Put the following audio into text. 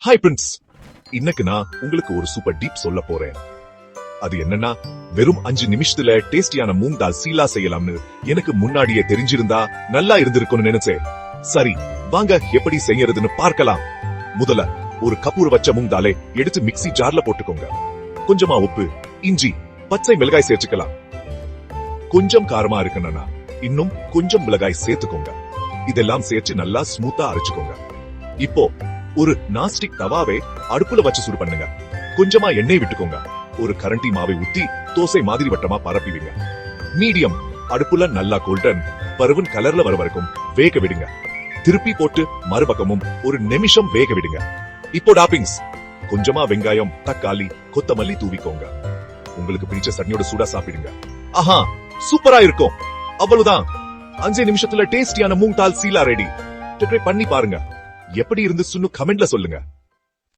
Hi Prince, இன்னைக்கு நான் உங்களுக்கு ஒரு சூப்பர் டீப் சொல்ல போறேன். அது என்னன்னா, வெறும் 5 நிமிஷத்துல டேஸ்டியான மூங் தால் சீலா செய்யலாம்னு எனக்கு முன்னாடியே தெரிஞ்சிருந்தா நல்லா இருந்திருக்கும்னு நினைச்சேன். சரி, வாங்க எப்படி செய்யறதுன்னு பார்க்கலாம். முதல்ல ஒரு கப் ஊற வச்ச மூங் தாலை எடுத்து மிக்ஸி ஜார்ல போட்டுக்கோங்க. கொஞ்சமா உப்பு, இஞ்சி, பச்சை மிளகாய் சேர்த்துக்கலாம். கொஞ்சம் காரமா இருக்கணும்னா இன்னும் கொஞ்சம் மிளகாய் சேர்த்துக்கோங்க. இதெல்லாம் சேர்த்து நல்லா ஸ்மூத்தா அரைச்சுக்கோங்க. இப்போ ஒரு நான்ஸ்டிக் தவாவை அடுப்புல வச்சு சூடு பண்ணுங்க. கொஞ்சமா எண்ணெய் விட்டுக்கோங்க. ஒரு கரண்டி மாவை ஊத்தி தோசை மாதிரி வட்டமா பரப்பிவிங்க. மீடியம் அடுப்புல நல்லா கோல்டன் பருவன் கலர்ல வர வரைக்கும் வேக விடுங்க. திருப்பி போட்டு மறுபக்கமும் ஒரு நிமிஷம் வேக விடுங்க. இப்போ டாப்பிங்ஸ் கொஞ்சமா வெங்காயம், தக்காளி, கொத்தமல்லி தூவிக்கோங்க. உங்களுக்கு பிடிச்ச சட்னியோட சூடா சாப்பிடுங்க. ஆஹா, சூப்பரா இருக்கும். அவ்வளவுதான், 5 நிமிஷத்துல டேஸ்டியான மூங் தால் சீலா ரெடி. ட்ரை பண்ணி பாருங்க. எப்படி இருந்துச்சுன்னு கமெண்ட்ல சொல்லுங்க.